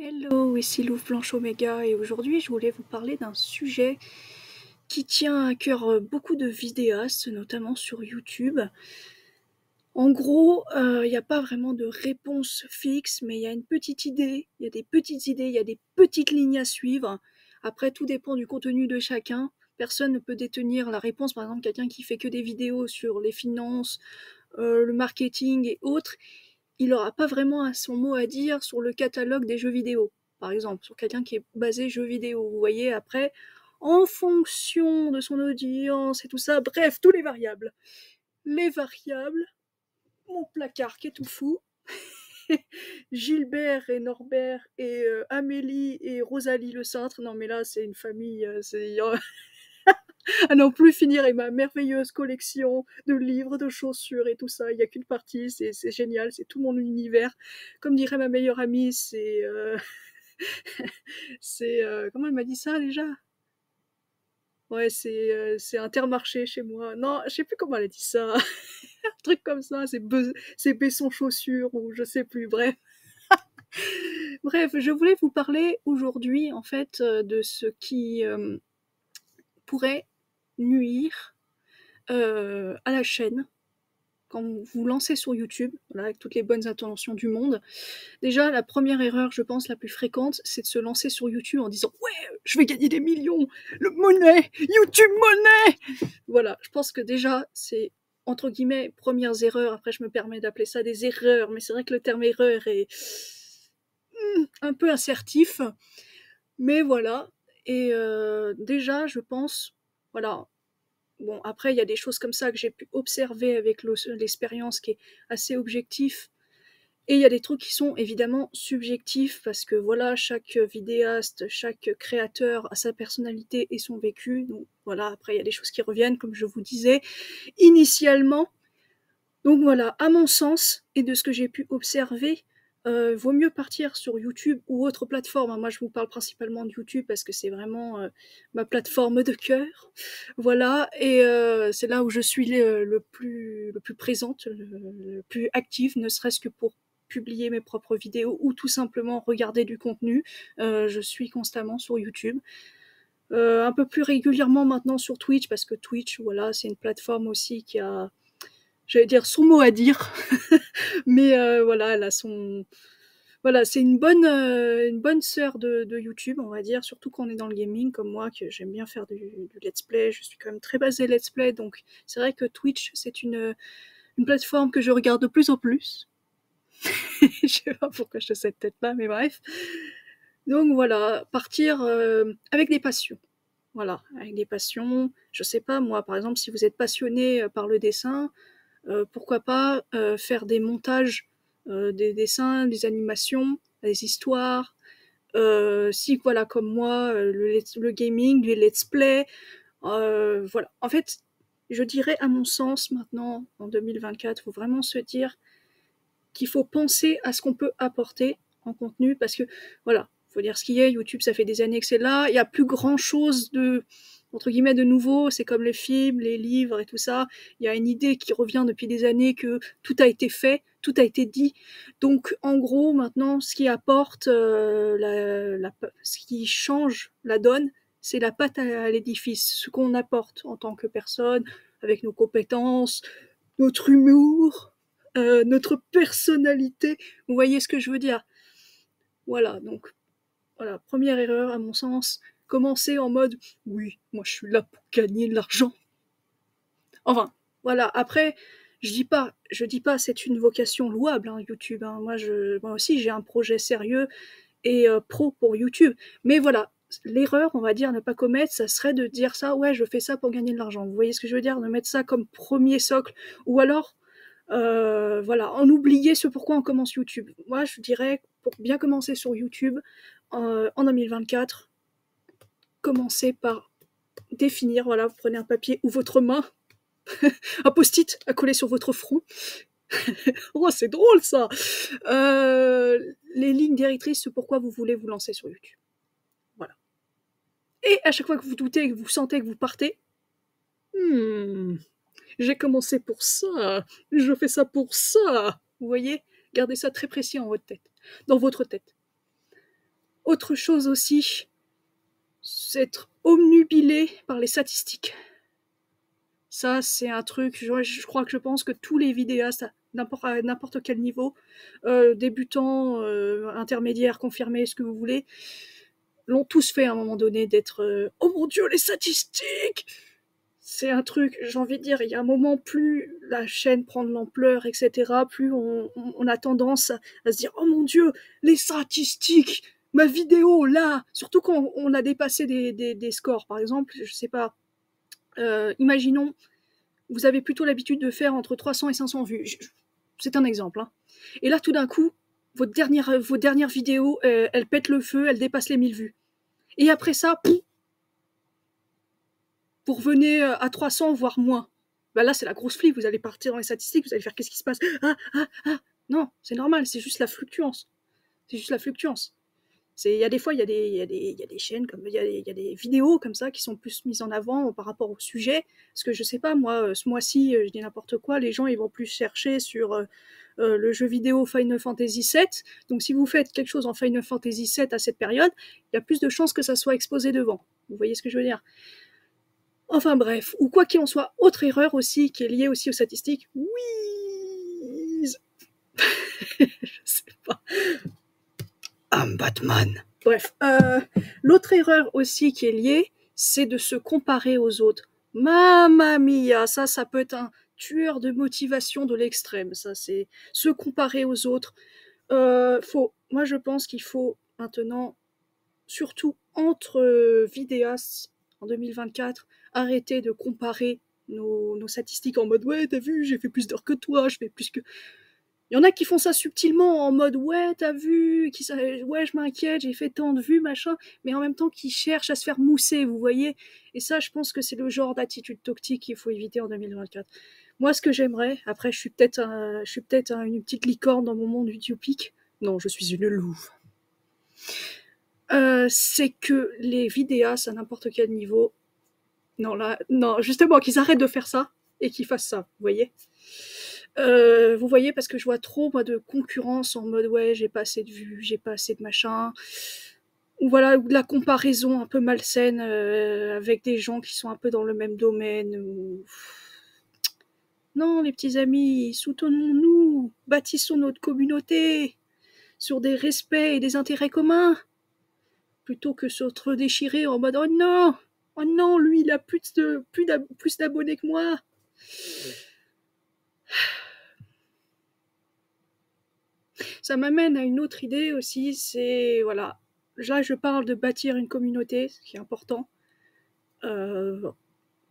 Hello, ici Louve Blanche Oméga et aujourd'hui je voulais vous parler d'un sujet qui tient à cœur beaucoup de vidéastes, notamment sur YouTube. En gros, il n'y a pas vraiment de réponse fixe, mais il y a une petite idée, il y a des petites idées, il y a des petites lignes à suivre. Après, tout dépend du contenu de chacun. Personne ne peut détenir la réponse. Par exemple, quelqu'un qui fait que des vidéos sur les finances, le marketing et autres, il n'aura pas vraiment son mot à dire sur le catalogue des jeux vidéo, par exemple, sur quelqu'un qui est basé jeux vidéo. Vous voyez, après, en fonction de son audience et tout ça, bref, tous les variables. Les variables, mon placard qui est tout fou, Gilbert et Norbert et Amélie et Rosalie Le Cintre. Non mais là c'est une famille, c'est à non plus finir, et ma merveilleuse collection de livres, de chaussures et tout ça. Il n'y a qu'une partie, c'est génial, c'est tout mon univers. Comme dirait ma meilleure amie, comment elle m'a dit ça déjà? Ouais, c'est Intermarché chez moi. Non, je sais plus comment elle a dit ça. Un truc comme ça, c'est Besson chaussures ou je sais plus. Bref. Bref, je voulais vous parler aujourd'hui en fait de ce qui pourrait nuire à la chaîne quand vous vous lancez sur YouTube, voilà, avec toutes les bonnes intentions du monde. Déjà, la première erreur, je pense, la plus fréquente, c'est de se lancer sur YouTube en disant ouais, je vais gagner des millions, le monnaie, YouTube monnaie. Voilà, je pense que déjà c'est entre guillemets premières erreurs. Après, je me permets d'appeler ça des erreurs, mais c'est vrai que le terme erreur est un peu assertif. Mais voilà. Et déjà, je pense, voilà. Bon, après, il y a des choses comme ça que j'ai pu observer avec l'expérience qui est assez objectif. Et il y a des trucs qui sont évidemment subjectifs parce que voilà, chaque vidéaste, chaque créateur a sa personnalité et son vécu. Donc voilà, après, il y a des choses qui reviennent, comme je vous disais initialement. Donc voilà, à mon sens, et de ce que j'ai pu observer, vaut mieux partir sur YouTube ou autre plateforme. Moi, je vous parle principalement de YouTube parce que c'est vraiment ma plateforme de cœur. Voilà, et c'est là où je suis le plus présente, le plus active, ne serait-ce que pour publier mes propres vidéos ou tout simplement regarder du contenu. Je suis constamment sur YouTube. Un peu plus régulièrement maintenant sur Twitch parce que Twitch, voilà, c'est une plateforme aussi qui a, j'allais dire, son mot à dire. Mais voilà, elle a son, voilà, c'est une bonne sœur de YouTube, on va dire, surtout quand on est dans le gaming comme moi, que j'aime bien faire du let's play. Je suis quand même très basée let's play, donc c'est vrai que Twitch c'est une plateforme que je regarde de plus en plus. Je sais pas pourquoi je te cette tête là, mais bref. Donc voilà, partir avec des passions. Voilà, avec des passions. Je sais pas, moi, par exemple, si vous êtes passionné par le dessin, pourquoi pas faire des montages, des dessins, des animations, des histoires. Si, voilà, comme moi, le gaming, les let's play, voilà. En fait, je dirais, à mon sens, maintenant, en 2024, il faut vraiment se dire qu'il faut penser à ce qu'on peut apporter en contenu parce que, voilà, il faut dire ce qu'il y a. YouTube, ça fait des années que c'est là. Il n'y a plus grand chose de, entre guillemets, de nouveau. C'est comme les films, les livres et tout ça. Il y a une idée qui revient depuis des années que tout a été fait, tout a été dit. Donc, en gros, maintenant, ce qui apporte, ce qui change la donne, c'est la pâte à l'édifice, ce qu'on apporte en tant que personne, avec nos compétences, notre humour, notre personnalité. Vous voyez ce que je veux dire? Voilà, donc voilà, première erreur à mon sens, commencer en mode oui, moi je suis là pour gagner de l'argent. Enfin, voilà, après, je dis pas c'est une vocation louable, hein, YouTube. Hein. Moi aussi j'ai un projet sérieux et pro pour YouTube. Mais voilà, l'erreur, on va dire, ne pas commettre, ça serait de dire ça, ouais, je fais ça pour gagner de l'argent. Vous voyez ce que je veux dire? De mettre ça comme premier socle. Ou alors, voilà, en oublier ce pourquoi on commence YouTube. Moi, je dirais, pour bien commencer sur YouTube, en 2024, commencez par définir, voilà, vous prenez un papier ou votre main, un post-it à coller sur votre front. Oh, c'est drôle ça. Les lignes directrices, ce pourquoi vous voulez vous lancer sur YouTube. Voilà. Et à chaque fois que vous doutez, que vous sentez que vous partez, j'ai commencé pour ça, je fais ça pour ça. Vous voyez, gardez ça très précis en votre tête, dans votre tête. Autre chose aussi, c'est être obnubilé par les statistiques. Ça, c'est un truc, je pense que tous les vidéastes, à n'importe quel niveau, débutants, intermédiaires, confirmés, ce que vous voulez, l'ont tous fait à un moment donné, d'être oh mon Dieu, les statistiques! C'est un truc, j'ai envie de dire, il y a un moment, plus la chaîne prend de l'ampleur, etc., plus on a tendance à se dire oh mon Dieu, les statistiques, ma vidéo là, surtout quand on a dépassé des scores, par exemple, je sais pas, imaginons, vous avez plutôt l'habitude de faire entre 300 et 500 vues, c'est un exemple, hein. Et là, tout d'un coup, vos dernières vidéos, elles pètent le feu, elles dépassent les 1000 vues. Et après ça, vous revenez à 300, voire moins. Ben là, c'est la grosse flip, vous allez partir dans les statistiques, vous allez faire qu'est-ce qui se passe? Non, c'est normal, c'est juste la fluctuance. C'est juste la fluctuance. Il y a des fois, il y a des chaînes, il y a des vidéos comme ça qui sont plus mises en avant par rapport au sujet. Parce que je sais pas, moi, ce mois-ci, je dis n'importe quoi, les gens ils vont plus chercher sur le jeu vidéo Final Fantasy VII. Donc si vous faites quelque chose en Final Fantasy VII à cette période, il y a plus de chances que ça soit exposé devant. Vous voyez ce que je veux dire? Enfin bref, ou quoi qu'il en soit, autre erreur aussi qui est liée aussi aux statistiques. Oui, je sais pas. I'm Batman. Bref, l'autre erreur aussi qui est liée, c'est de se comparer aux autres. Mamma mia, ça peut être un tueur de motivation de l'extrême. Ça, c'est se comparer aux autres. Moi, je pense qu'il faut maintenant, surtout entre vidéastes en 2024, arrêter de comparer nos statistiques en mode ouais, t'as vu, j'ai fait plus d'heures que toi, je fais plus que. Il y en a qui font ça subtilement en mode ouais, t'as vu, ouais, je m'inquiète, j'ai fait tant de vues, machin, mais en même temps qui cherchent à se faire mousser, vous voyez. Et ça, je pense que c'est le genre d'attitude toxique qu'il faut éviter en 2024. Moi, ce que j'aimerais, après, je suis peut-être une petite licorne dans mon monde utopique. Non, je suis une louve. C'est que les vidéastes à n'importe quel niveau, non, justement, qu'ils arrêtent de faire ça et qu'ils fassent ça, vous voyez. Vous voyez, parce que je vois trop, moi, de concurrence en mode ouais, j'ai pas assez de vues, j'ai pas assez de machin. Ou voilà, ou de la comparaison un peu malsaine avec des gens qui sont un peu dans le même domaine. Ou... Non, les petits amis, soutenons-nous, bâtissons notre communauté sur des respects et des intérêts communs, plutôt que se déchirer en mode oh non, lui il a plus d'abonnés que moi. Ça m'amène à une autre idée aussi, c'est, voilà, là je parle de bâtir une communauté, ce qui est important, de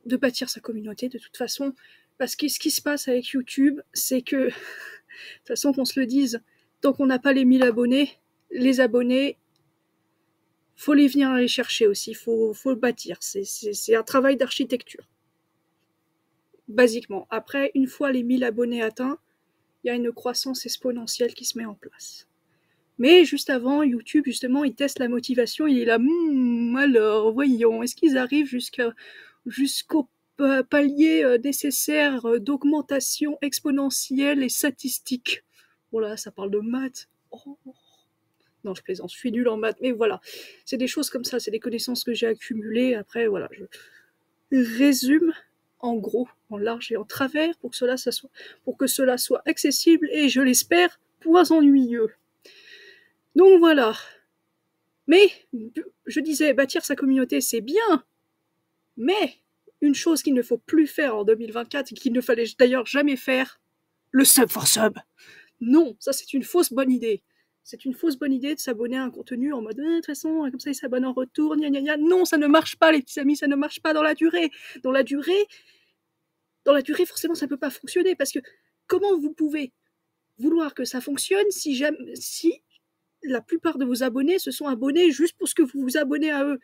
bâtir sa communauté de toute façon, parce que ce qui se passe avec YouTube, c'est que, de toute façon qu'on se le dise, tant qu'on n'a pas les 1000 abonnés, les abonnés, faut les venir les chercher aussi, faut le bâtir, c'est un travail d'architecture, basiquement. Après, une fois les 1000 abonnés atteints, il y a une croissance exponentielle qui se met en place. Mais juste avant, YouTube, justement, il teste la motivation, il est là, alors, voyons, est-ce qu'ils arrivent jusqu'au palier nécessaire d'augmentation exponentielle et statistique? Voilà, ça parle de maths. Oh. Non, je plaisante, je suis nulle en maths, mais voilà, c'est des choses comme ça, c'est des connaissances que j'ai accumulées. Après, voilà, je résume en gros, en large et en travers, pour que cela soit accessible et, je l'espère, point ennuyeux. Donc voilà. Mais, je disais, bâtir sa communauté, c'est bien, mais une chose qu'il ne faut plus faire en 2024 et qu'il ne fallait d'ailleurs jamais faire, le sub for sub. Non, ça c'est une fausse bonne idée. C'est une fausse bonne idée de s'abonner à un contenu en mode de toute façon, comme ça il s'abonne en retour, gna gna gna. Non, ça ne marche pas, les petits amis, ça ne marche pas dans la durée. Dans la durée, forcément, ça ne peut pas fonctionner, parce que comment vous pouvez vouloir que ça fonctionne si la plupart de vos abonnés se sont abonnés juste pour ce que vous vous abonnez à eux?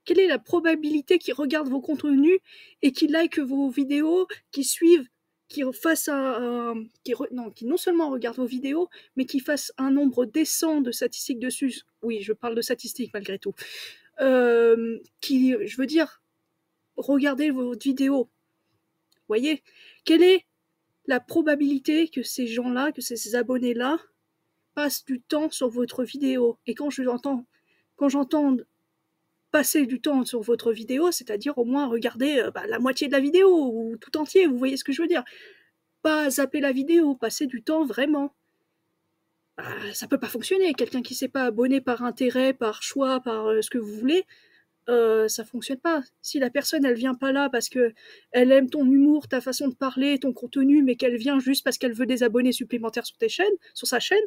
Quelle est la probabilité qu'ils regardent vos contenus et qu'ils likent vos vidéos, qu'ils suivent, qui non seulement regardent vos vidéos, mais qui fassent un nombre décent de statistiques dessus? Oui, je parle de statistiques malgré tout. Je veux dire, regardez vos vidéos. Voyez, quelle est la probabilité que ces gens-là, que ces abonnés-là, passe du temps sur votre vidéo. Et quand j'entends passer du temps sur votre vidéo, c'est-à-dire au moins regarder la moitié de la vidéo ou tout entier, vous voyez ce que je veux dire. Pas zapper la vidéo, passer du temps vraiment. Ça peut pas fonctionner. Quelqu'un qui s'est pas abonné par intérêt, par choix, par ce que vous voulez, ça fonctionne pas. Si la personne elle vient pas là parce que elle aime ton humour, ta façon de parler, ton contenu, mais qu'elle vient juste parce qu'elle veut des abonnés supplémentaires sur sa chaîne,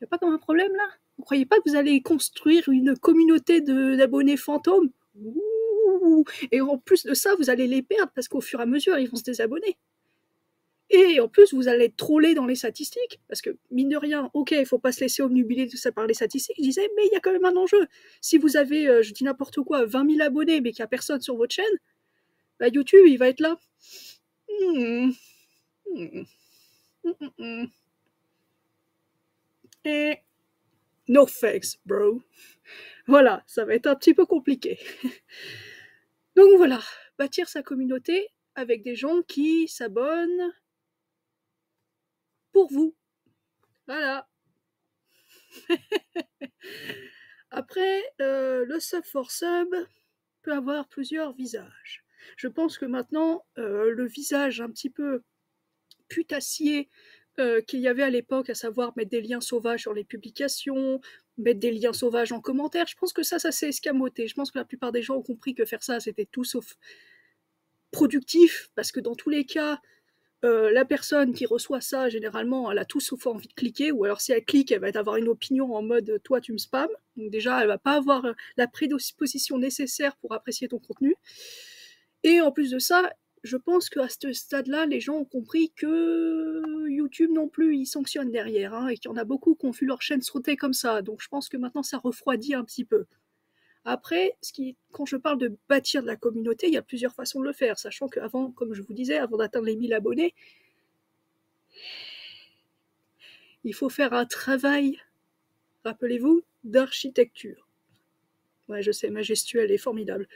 y a pas comme un problème là? Vous croyez pas que vous allez construire une communauté d'abonnés fantômes? Ouh. Et en plus de ça, vous allez les perdre parce qu'au fur et à mesure, ils vont se désabonner. Et en plus, vous allez être trollé dans les statistiques, parce que, mine de rien, ok, il faut pas se laisser obnubiler tout ça par les statistiques, je disais, mais il y a quand même un enjeu. Si vous avez, je dis n'importe quoi, 20 000 abonnés, mais qu'il n'y a personne sur votre chaîne, YouTube, il va être là. Et no thanks, bro. Voilà, ça va être un petit peu compliqué. Donc voilà, bâtir sa communauté avec des gens qui s'abonnent pour vous. Voilà. Après, le sub for sub peut avoir plusieurs visages. Je pense que maintenant, le visage un petit peu putassier qu'il y avait à l'époque, à savoir mettre des liens sauvages sur les publications, mettre des liens sauvages en commentaire, je pense que ça s'est escamoté. Je pense que la plupart des gens ont compris que faire ça, c'était tout sauf productif, parce que dans tous les cas, la personne qui reçoit ça, généralement, elle a tout sauf envie de cliquer, ou alors si elle clique, elle va avoir une opinion en mode toi tu me spams. Donc déjà, elle va pas avoir la prédisposition nécessaire pour apprécier ton contenu. Et en plus de ça, je pense qu'à ce stade-là, les gens ont compris que YouTube non plus, il sanctionne derrière, et qu'il y en a beaucoup qui ont vu leur chaîne sauter comme ça. Donc je pense que maintenant, ça refroidit un petit peu. Après, quand je parle de bâtir de la communauté, il y a plusieurs façons de le faire, sachant qu'avant, comme je vous disais, avant d'atteindre les 1000 abonnés, il faut faire un travail, rappelez-vous, d'architecture. Ouais, je sais, ma gestuelle est formidable.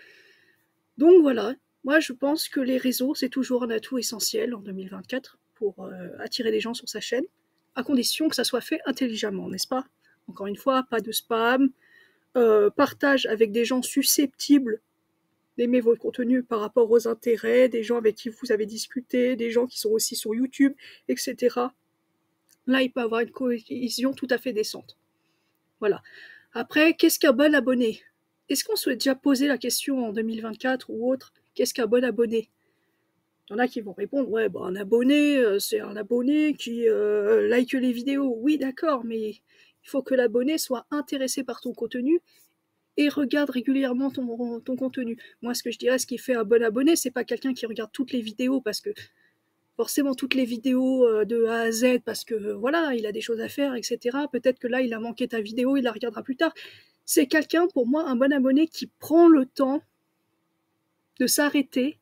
Donc voilà, moi je pense que les réseaux, c'est toujours un atout essentiel en 2024 pour attirer les gens sur sa chaîne, à condition que ça soit fait intelligemment, n'est-ce pas? Encore une fois, pas de spam, partage avec des gens susceptibles d'aimer votre contenu par rapport aux intérêts, des gens avec qui vous avez discuté, des gens qui sont aussi sur YouTube, etc. Là, il peut y avoir une cohésion tout à fait décente. Voilà. Après, qu'est-ce qu'un bon abonné? Est-ce qu'on se soit déjà posé la question en 2024 ou autre, qu'est-ce qu'un bon abonné? Il y en a qui vont répondre, ouais, un abonné, c'est un abonné qui like les vidéos. Oui, d'accord, mais il faut que l'abonné soit intéressé par ton contenu et regarde régulièrement ton contenu. Moi, ce que je dirais, ce qui fait un bon abonné, c'est pas quelqu'un qui regarde toutes les vidéos parce que forcément toutes les vidéos de A à Z parce que voilà, il a des choses à faire, etc. Peut-être que là, il a manqué ta vidéo, il la regardera plus tard. C'est quelqu'un, pour moi, un bon abonné qui prend le temps de s'arrêter,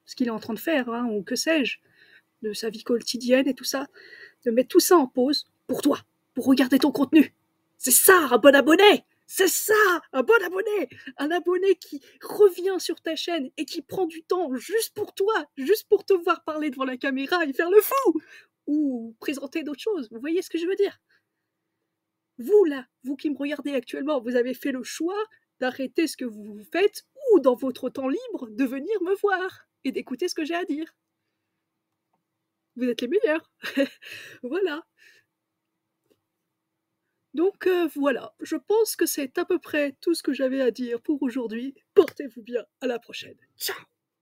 ce qu'il est en train de faire, ou que sais-je, de sa vie quotidienne et tout ça, de mettre tout ça en pause pour toi, pour regarder ton contenu. C'est ça, un bon abonné! C'est ça, un bon abonné! Un abonné qui revient sur ta chaîne et qui prend du temps juste pour toi, juste pour te voir parler devant la caméra et faire le fou! Ou présenter d'autres choses. Vous voyez ce que je veux dire? Vous, là, vous qui me regardez actuellement, vous avez fait le choix d'arrêter ce que vous faites ou, dans votre temps libre, de venir me voir et d'écouter ce que j'ai à dire. Vous êtes les meilleurs. Voilà. Donc voilà, je pense que c'est à peu près tout ce que j'avais à dire pour aujourd'hui. Portez-vous bien, à la prochaine. Ciao!